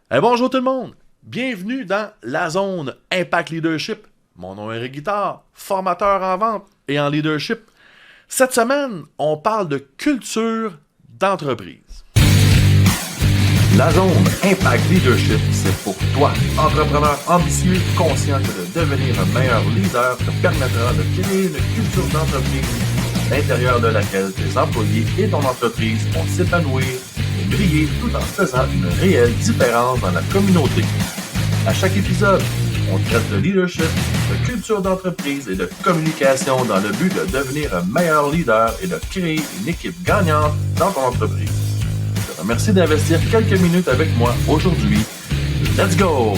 Bonjour tout le monde! Bienvenue dans la zone Impact Leadership. Mon nom est Eric Guittard, formateur en vente et en leadership. Cette semaine, on parle de culture d'entreprise. La zone Impact Leadership, c'est pour toi, entrepreneur ambitieux, conscient que de devenir un meilleur leader te permettra de créer une culture d'entreprise à l'intérieur de laquelle tes employés et ton entreprise vont s'épanouir et briller tout en faisant une réelle différence dans la communauté. À chaque épisode, on traite de leadership, de culture d'entreprise et de communication dans le but de devenir un meilleur leader et de créer une équipe gagnante dans ton entreprise. Je te remercie d'investir quelques minutes avec moi aujourd'hui. Let's go!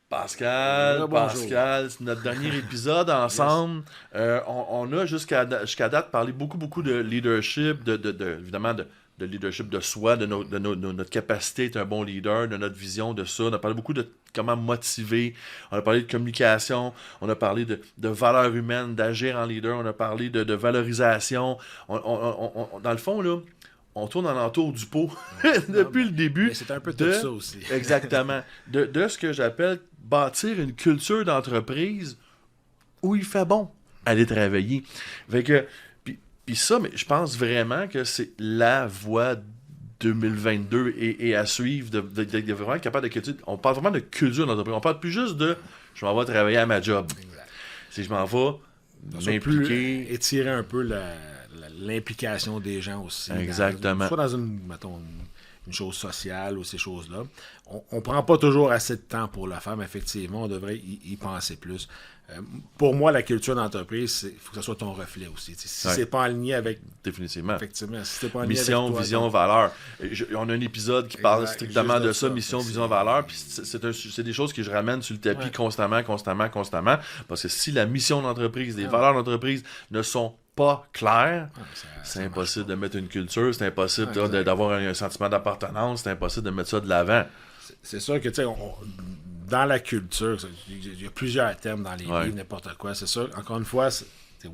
Pascal, c'est notre dernier épisode ensemble. On a jusqu'à date parlé beaucoup de leadership, évidemment de leadership de soi, de notre capacité à être un bon leader, de notre vision de ça. On a parlé beaucoup de comment motiver, on a parlé de communication, on a parlé de valeurs humaines, d'agir en leader, on a parlé de valorisation. Dans le fond, là, on tourne en entour du pot depuis le début. Mais c'est un peu tout ça aussi. Exactement. De ce que j'appelle bâtir une culture d'entreprise où il fait bon aller travailler. Fait que, puis ça, mais je pense vraiment que c'est la voie 2022 et à suivre, de vraiment être capable de culture. On parle vraiment de culture d'entreprise. On parle plus juste de je m'en vais travailler à ma job. Exact. Si je m'en vais m'impliquer. Étirer un peu l'implication des gens aussi. Exactement. Soit dans une chose sociale ou ces choses-là. On prend pas toujours assez de temps pour le faire, mais effectivement, on devrait y penser plus. Pour moi, la culture d'entreprise, il faut que ce soit ton reflet aussi. Si c'est pas aligné avec... Définitivement. Effectivement. Si c'est pas aligné Mission, avec toi, vision, valeur. On a un épisode qui parle strictement de ça, mission, Merci. vision, valeur. Puis c'est des choses que je ramène sur le tapis constamment. Parce que si la mission d'entreprise, les valeurs d'entreprise ne sont pas claires, c'est impossible de mettre une culture, c'est impossible d'avoir un sentiment d'appartenance, c'est impossible de mettre ça de l'avant. C'est sûr que, tu sais, dans la culture, il y a plusieurs termes dans les livres, n'importe quoi. C'est sûr, encore une fois, c'est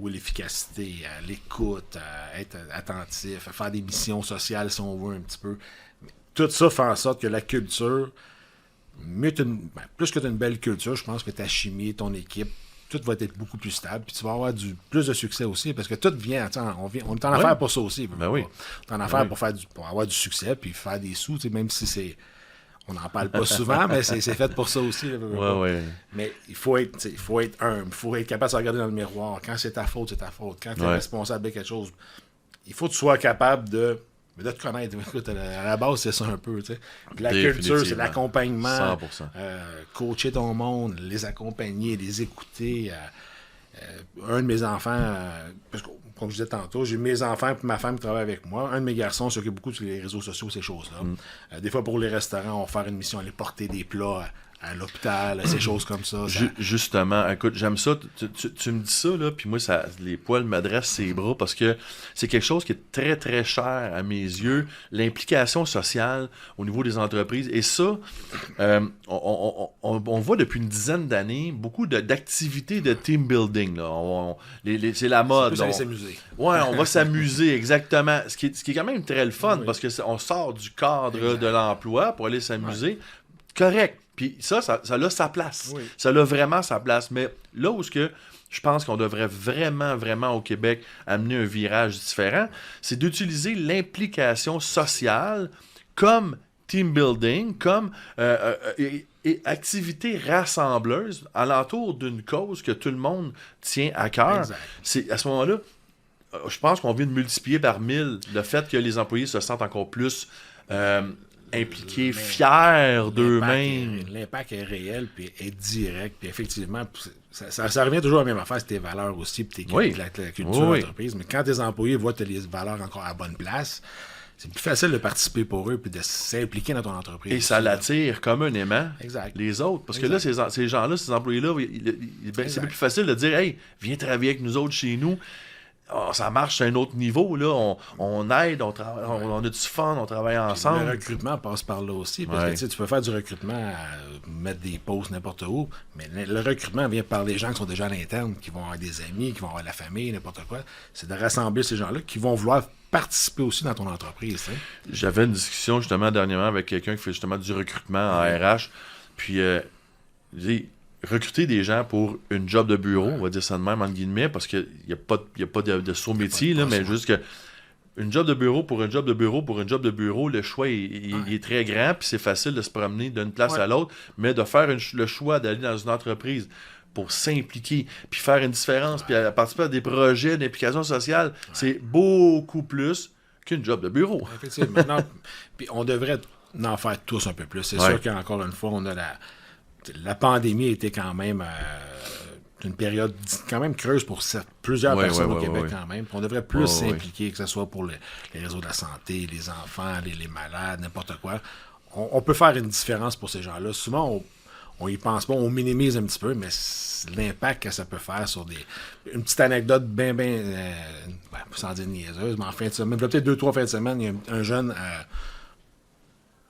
l'efficacité, l'écoute, être attentif, faire des missions sociales, si on veut, un petit peu. Mais tout ça fait en sorte que la culture, plus que tu as une belle culture, je pense que ta chimie, ton équipe, tout va être beaucoup plus stable, puis tu vas avoir plus de succès aussi, parce que tout vient, on est en affaire pour ça aussi. On est en affaire pour avoir du succès, puis faire des sous, même si c'est... On n'en parle pas souvent, mais c'est fait pour ça aussi. Mais il faut être humble, il faut être capable de se regarder dans le miroir. Quand c'est ta faute, c'est ta faute. Quand tu es responsable de quelque chose, il faut que tu sois capable de te connaître. Écoute, à la base, c'est ça un peu. La culture, c'est l'accompagnement. 100%. Coacher ton monde, les accompagner, les écouter. Un de mes enfants, parce que, comme je disais tantôt, j'ai mes enfants et ma femme qui travaillent avec moi. Un de mes garçons s'occupe beaucoup sur les réseaux sociaux, ces choses-là. Des fois, pour les restaurants, on va faire une mission, aller porter des plats à l'hôpital, ces choses comme ça. Justement, écoute, j'aime ça. Tu me dis ça, là, puis moi, les poils m'adressent ses bras parce que c'est quelque chose qui est très, très cher à mes yeux. L'implication sociale au niveau des entreprises. Et ça, on voit depuis une dizaine d'années beaucoup d'activités de team building. Là. C'est la mode. On va s'amuser. Ouais, on va s'amuser, exactement. Ce qui est quand même très le fun parce que on sort du cadre de l'emploi pour aller s'amuser. Correct. Puis ça a sa place. Oui. Ça a vraiment sa place. Mais là où je pense qu'on devrait vraiment au Québec amener un virage différent, c'est d'utiliser l'implication sociale comme team building, comme et activité rassembleuse alentour d'une cause que tout le monde tient à cœur. C'est à ce moment-là, je pense qu'on vient de multiplier par 1000 le fait que les employés se sentent encore plus impliqués, fiers d'eux-mêmes. L'impact est réel, puis est direct, puis effectivement, ça revient toujours à la même affaire, c'est tes valeurs aussi, puis la culture d'entreprise. Mais quand tes employés voient que tu as les valeurs encore à la bonne place, c'est plus facile de participer pour eux, puis de s'impliquer dans ton entreprise. Et ça l'attire communément les autres. Parce que là, ces gens-là, ces employés-là, c'est plus facile de dire « Hey, viens travailler avec nous autres chez nous ». ça marche à un autre niveau. Là. On aide, on a du fun, on travaille ensemble. Le recrutement passe par là aussi. Parce que tu peux faire du recrutement, mettre des posts n'importe où, mais le recrutement vient par les gens qui sont déjà à l'interne, qui vont avoir des amis, qui vont avoir la famille, n'importe quoi. C'est de rassembler ces gens-là qui vont vouloir participer aussi dans ton entreprise. Hein. J'avais une discussion justement dernièrement avec quelqu'un qui fait justement du recrutement en RH. Puis, recruter des gens pour une job de bureau, on va dire ça de même, entre guillemets, parce qu'il n'y a pas de saut métier, là, mais juste que une job de bureau pour un job de bureau pour un job de bureau, le choix il est très grand, puis c'est facile de se promener d'une place à l'autre, mais de faire le choix d'aller dans une entreprise pour s'impliquer, puis faire une différence, puis participer à des projets d'implication sociale, c'est beaucoup plus qu'une job de bureau. Effectivement. Maintenant, puis on devrait en faire tous un peu plus. C'est sûr qu'encore une fois, on a la pandémie a été quand même une période quand même creuse pour plusieurs personnes au Québec quand même. On devrait plus s'impliquer, que ce soit pour les réseaux de la santé, les enfants, les malades, n'importe quoi. On peut faire une différence pour ces gens-là. Souvent, on y pense pas, on minimise un petit peu, mais l'impact que ça peut faire sur une petite anecdote bien, sans dire niaiseuse, mais en fin de semaine, peut-être 2-3 fins de semaine, il y a un jeune,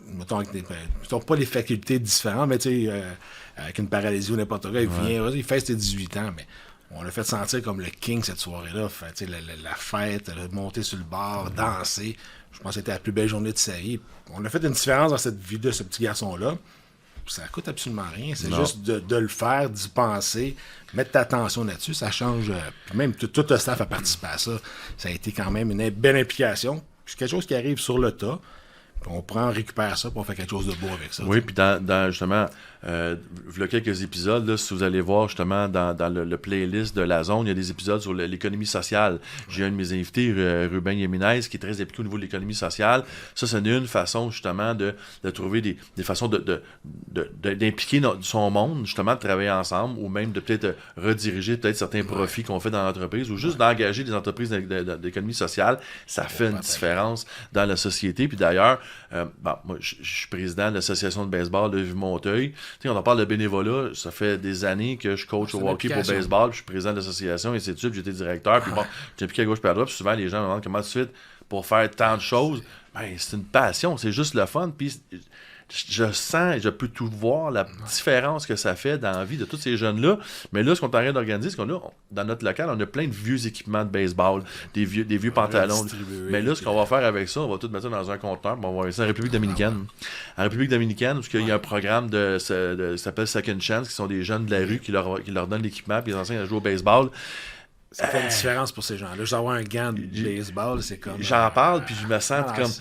mettons, ils n'ont pas les facultés différentes, mais tu sais, avec une paralysie ou n'importe quoi, il vient, il fait ses 18 ans, mais on l'a fait sentir comme le king cette soirée-là, la fête, monter sur le bar, danser. Je pense que c'était la plus belle journée de sa vie. On a fait une différence dans cette vie de ce petit garçon-là. Ça coûte absolument rien. C'est juste de le faire, d'y penser, mettre ta attention là-dessus. Ça change. Puis même tout le staff a participé à ça. Ça a été quand même une belle implication. C'est quelque chose qui arrive sur le tas. Puis on récupère ça pour faire quelque chose de beau avec ça. Oui, puis dans justement, il y a quelques épisodes, là, si vous allez voir justement dans le playlist de la zone, il y a des épisodes sur l'économie sociale. J'ai un de mes invités, Ruben Yeminez, qui est très impliqué au niveau de l'économie sociale. Ça, c'est une façon justement de trouver des façons d'impliquer son monde, justement, de travailler ensemble, ou même de peut-être rediriger peut-être certains profits qu'on fait dans l'entreprise, ou juste d'engager des entreprises d'économie sociale. Ça fait une différence dans la société. Puis d'ailleurs, moi, je suis président de l'association de baseball de Vieux-Monteuil. On en parle de bénévolat. Ça fait des années que je coach au hockey pour baseball. Puis je suis président de l'association, et ainsi de suite. J'étais directeur. Puis bon, j'ai impliqué à gauche et à droite. Puis souvent, les gens me demandent comment tu fais pour faire tant de choses. Ben, c'est une passion. C'est juste le fun. Puis je sens et je peux tout voir la différence que ça fait dans la vie de tous ces jeunes-là. Mais là, ce qu'on est en train d'organiser, c'est qu'on a, dans notre local, on a plein de vieux équipements de baseball, des vieux pantalons. Mais là, ce qu'on va faire avec ça, on va tout mettre ça dans un conteneur. On va aller ça en République dominicaine. En République dominicaine, parce qu'il y a un programme qui s'appelle Second Chance, qui sont des jeunes de la rue qui leur donnent l'équipement, puis ils enseignent à jouer au baseball. Ça fait une différence pour ces gens-là. Juste avoir un gant de baseball, c'est comme... J'en parle, puis je me sens comme...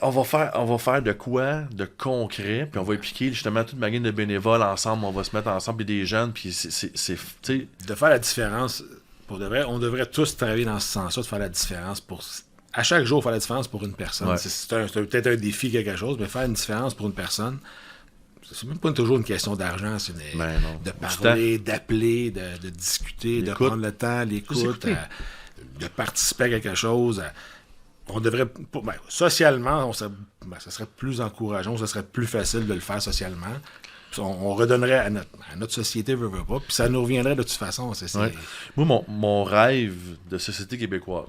On va faire de quoi de concret, puis on va impliquer justement toute ma gang de bénévoles ensemble, on va se mettre ensemble, puis des jeunes, puis c'est de faire la différence, pour de vrai, on devrait tous travailler dans ce sens-là, de faire la différence pour... À chaque jour, faire la différence pour une personne. Ouais. C'est peut-être un défi, quelque chose, mais faire une différence pour une personne... C'est même pas toujours une question d'argent, c'est de parler, d'appeler, de discuter, de prendre le temps, l'écoute, de participer à quelque chose. On devrait, socialement, ça serait plus encourageant, ça serait plus facile de le faire socialement. On redonnerait à notre société, veut pas, puis ça nous reviendrait de toute façon. Moi, mon rêve de société québécoise.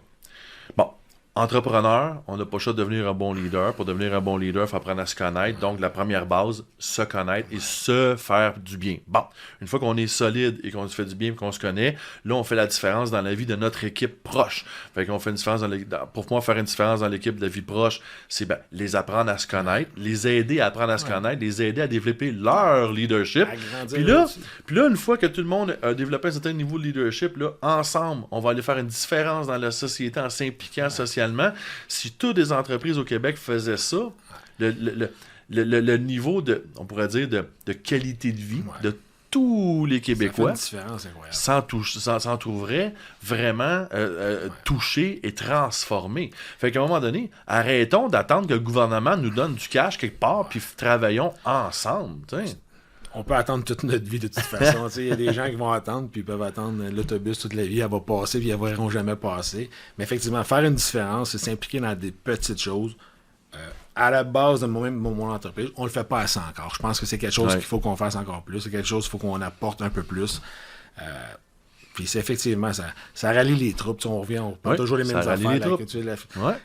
Bon. Entrepreneur, on n'a pas le choix de devenir un bon leader. Pour devenir un bon leader, il faut apprendre à se connaître. Donc, la première base, se connaître et se faire du bien. Bon, une fois qu'on est solide et qu'on se fait du bien et qu'on se connaît, là, on fait la différence dans la vie de notre équipe proche. Fait qu'on fait une différence pour moi, faire une différence dans l'équipe de la vie proche, c'est les apprendre à se connaître, les aider à apprendre à se connaître, les aider à développer leur leadership. Puis là, une fois que tout le monde a développé un certain niveau de leadership, là, ensemble, on va aller faire une différence dans la société en s'impliquant socialement. Si toutes les entreprises au Québec faisaient ça, le niveau de, on pourrait dire, de qualité de vie de tous les Québécois s'en trouverait vraiment touché et transformé. Fait qu'à un moment donné, arrêtons d'attendre que le gouvernement nous donne du cash quelque part, puis travaillons ensemble. T'sais. On peut attendre toute notre vie de toute façon. Il y a des gens qui vont attendre, puis ils peuvent attendre l'autobus toute la vie, elle va passer, puis ils ne verront jamais passer. Mais effectivement, faire une différence, c'est s'impliquer dans des petites choses. À la base de mon entreprise, on ne le fait pas assez encore. Je pense que c'est quelque chose qu'il faut qu'on fasse encore plus. C'est quelque chose qu'il faut qu'on apporte un peu plus. Puis c'est effectivement, ça rallie les troupes. On revient, on parle toujours les mêmes affaires.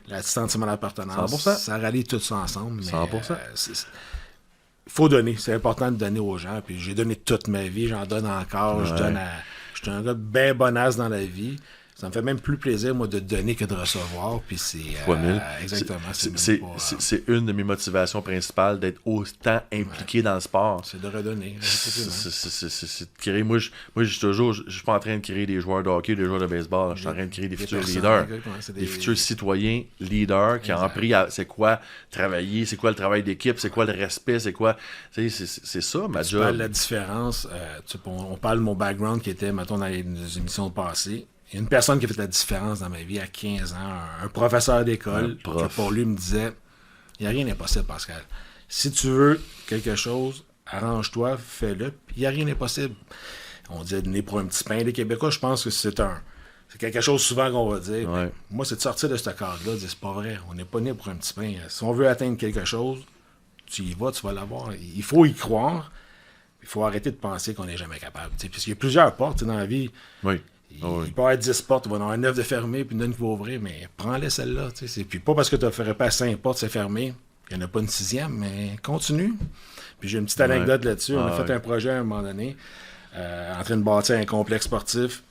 L'assistance sentiment d'appartenance. 100%. Ça rallie tout ça ensemble. Mais, 100%. Il faut donner. C'est important de donner aux gens. Puis j'ai donné toute ma vie. J'en donne encore. Je suis un gars bien bonasse dans la vie. Ça me fait même plus plaisir, moi, de donner que de recevoir. Puis c'est... exactement. C'est une de mes motivations principales d'être autant impliqué dans le sport. C'est de redonner. C'est de créer... Moi, je suis pas en train de créer des joueurs de hockey, des joueurs de baseball. Je suis en train de créer des futurs leaders. Des futurs citoyens leaders qui ont appris c'est quoi travailler, c'est quoi le travail d'équipe, c'est quoi le respect, c'est quoi... C'est ça, ma job. Tu parles de la différence. On parle de mon background qui était, mettons, dans les émissions passées. Il y a une personne qui a fait la différence dans ma vie à 15 ans, un professeur d'école, qui pour lui me disait, il n'y a rien d'impossible, Pascal. Si tu veux quelque chose, arrange-toi, fais-le, puis il n'y a rien d'impossible. On dit né pour un petit pain. Les Québécois, je pense que c'est quelque chose souvent qu'on va dire. Ouais. Moi, c'est de sortir de ce cadre-là, de dire, c'est pas vrai, on n'est pas né pour un petit pain. Si on veut atteindre quelque chose, tu y vas, tu vas l'avoir. Il faut y croire, il faut arrêter de penser qu'on n'est jamais capable. Puisqu'il y a plusieurs portes dans la vie. Oui. Il peut y avoir 10 portes, il va y en avoir 9 de fermées, puis une qui va ouvrir, mais prends-les celle-là. Puis pas parce que tu ne ferais pas 5 portes, c'est fermé, il n'y en a pas une 6e, mais continue. Puis j'ai une petite anecdote là-dessus. On a fait un projet à un moment donné, en train de bâtir un complexe sportif.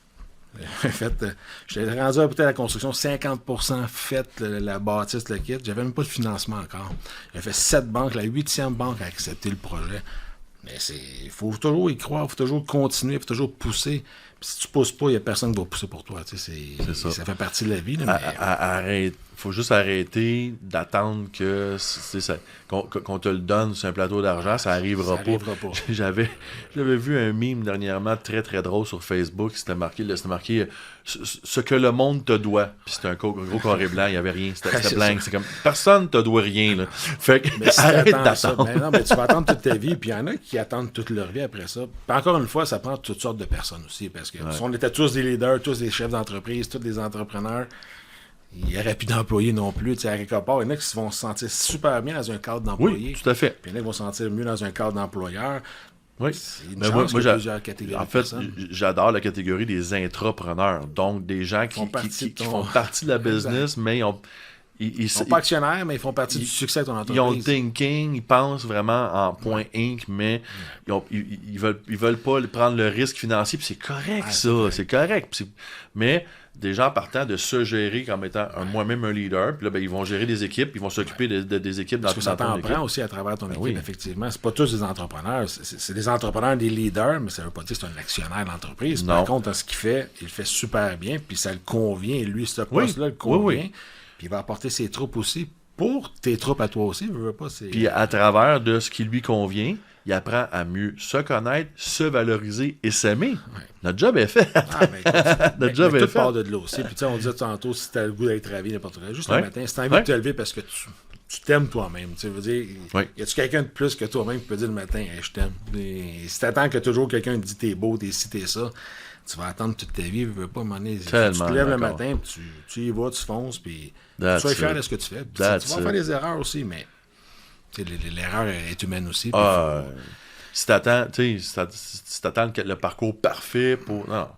En fait, j'étais rendu à peut-être la construction 50% faite, la bâtisse, le kit. J'avais même pas de financement encore. J'ai fait 7 banques, la 8e banque a accepté le projet. Mais il faut toujours y croire, il faut toujours continuer, il faut toujours pousser. Puis si tu pousses pas, il n'y a personne qui va pousser pour toi. C'est ça. Ça fait partie de la vie. Là, mais... faut juste arrêter d'attendre qu'on te le donne sur un plateau d'argent. Ça arrivera pas. J'avais vu un meme dernièrement très très drôle sur Facebook. C'était marqué ce que le monde te doit. Puis c'était un gros carré blanc. Il n'y avait rien. C'était blanc. C'est comme personne te doit rien. Là. Fait que mais si arrête d'attendre. Mais tu vas attendre toute ta vie. Puis il y en a qui attendent toute leur vie après ça. Puis encore une fois, ça prend toutes sortes de personnes aussi. Parce que si on était tous des leaders, tous des chefs d'entreprise, tous des entrepreneurs, il n'y aurait plus d'employés non plus. À quelque part, il y en a qui vont se sentir super bien dans un cadre d'employé. Oui, tout à fait. Puis il y en a qui vont se sentir mieux dans un cadre d'employeur. Oui. C'est une chance qu'il y a plusieurs catégories. En fait, j'adore la catégorie des intrapreneurs. Donc, des gens qui font partie de la business, mais ils ne sont pas actionnaires, mais ils font partie du succès de ton entreprise. Ils ont le thinking, ils pensent vraiment en point Inc., mais ils veulent pas prendre le risque financier, puis c'est correct, c'est correct. Mais des gens partant de se gérer comme étant moi-même un leader, puis là, ils vont gérer des équipes, ils vont s'occuper des équipes dans ton équipe. Parce que ça t'en prend aussi à travers ton équipe, effectivement. C'est pas tous des entrepreneurs, c'est des entrepreneurs, des leaders, mais ça veut pas dire que c'est un actionnaire d'entreprise. Par contre, dans ce qu'il fait, il le fait super bien, puis ça le convient, lui, ce poste-là le convient. Puis il va apporter ses troupes aussi pour tes troupes à toi aussi. Puis à travers de ce qui lui convient, il apprend à mieux se connaître, se valoriser et s'aimer. Ouais. Notre job est fait. Notre job est fait. Tout part de là aussi. Puis on disait tantôt, si tu as le goût d'être ravi, n'importe quoi. Juste le matin, si tu as envie de te lever parce que tu t'aimes toi-même. Tu veux dire, y a-tu quelqu'un de plus que toi-même qui peut dire le matin, hey, je t'aime? Et si tu attends que toujours quelqu'un te dit t'es beau, t'es ci, t'es ça, tu vas attendre toute ta vie, tu veux pas m'emmener. Tu te lèves le matin, puis tu y vas, tu fonces, puis tu sois fier de ce que tu fais. Tu vas faire des erreurs aussi, mais l'erreur est humaine aussi. Si t'attends le parcours parfait pour... Non.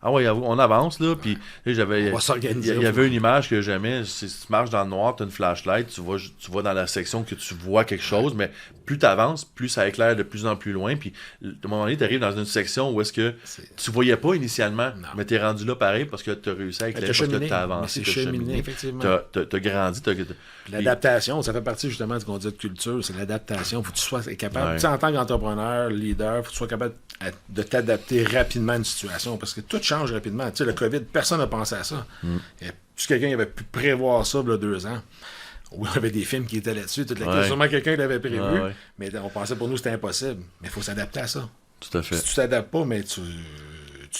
Ah ouais, on avance, là, puis il y avait une image que j'aimais, si tu marches dans le noir, tu as une flashlight, tu vas dans la section que tu vois quelque chose, mais plus tu avances, plus ça éclaire de plus en plus loin, puis à un moment donné, tu arrives dans une section où est-ce que tu voyais pas initialement, mais tu es rendu là pareil parce que tu as réussi à éclairer, parce que tu as avancé, tu as cheminé, tu as grandi. L'adaptation, ça fait partie justement de ce qu'on dit de culture, c'est l'adaptation, il faut que tu sois capable, en tant qu'entrepreneur, leader, il faut que tu sois capable de t'adapter rapidement à une situation, parce que tout change rapidement. Tu sais, le COVID, personne n'a pensé à ça. Si quelqu'un avait pu prévoir ça il y a 2 ans, ou il y avait des films qui étaient là-dessus, sûrement quelqu'un l'avait prévu, mais on pensait pour nous c'était impossible. Mais il faut s'adapter à ça. Tout à fait. Si tu t'adaptes pas, mais tu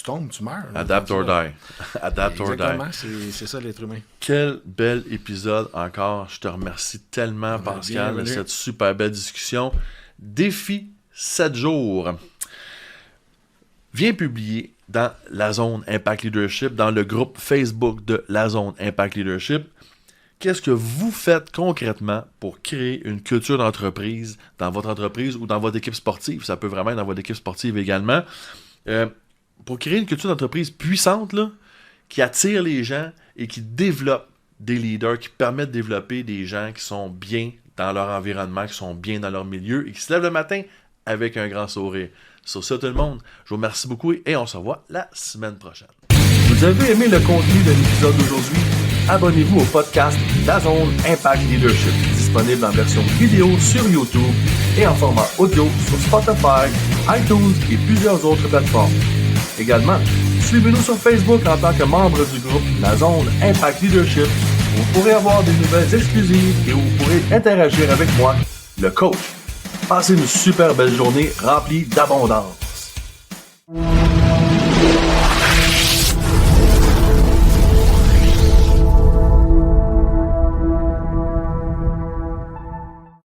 tombes, tu meurs. Adapt or die. Adapt or die. Exactement, c'est ça l'être humain. Quel bel épisode encore. Je te remercie tellement, Pascal, de cette super belle discussion. Défi 7 jours. Viens publier dans la zone Impact Leadership, dans le groupe Facebook de la zone Impact Leadership. Qu'est-ce que vous faites concrètement pour créer une culture d'entreprise dans votre entreprise ou dans votre équipe sportive? Ça peut vraiment être dans votre équipe sportive également. pour créer une culture d'entreprise puissante, là, qui attire les gens et qui développe des leaders, qui permettent de développer des gens qui sont bien dans leur environnement, qui sont bien dans leur milieu et qui se lèvent le matin avec un grand sourire. Sur ça, tout le monde, je vous remercie beaucoup et on se revoit la semaine prochaine. Vous avez aimé le contenu de l'épisode d'aujourd'hui? Abonnez-vous au podcast DAZN Impact Leadership, disponible en version vidéo sur YouTube et en format audio sur Spotify, iTunes et plusieurs autres plateformes. Également, suivez-nous sur Facebook en tant que membre du groupe DAZN Impact Leadership, où vous pourrez avoir des nouvelles exclusives et où vous pourrez interagir avec moi, le coach. Passez une super belle journée remplie d'abondance.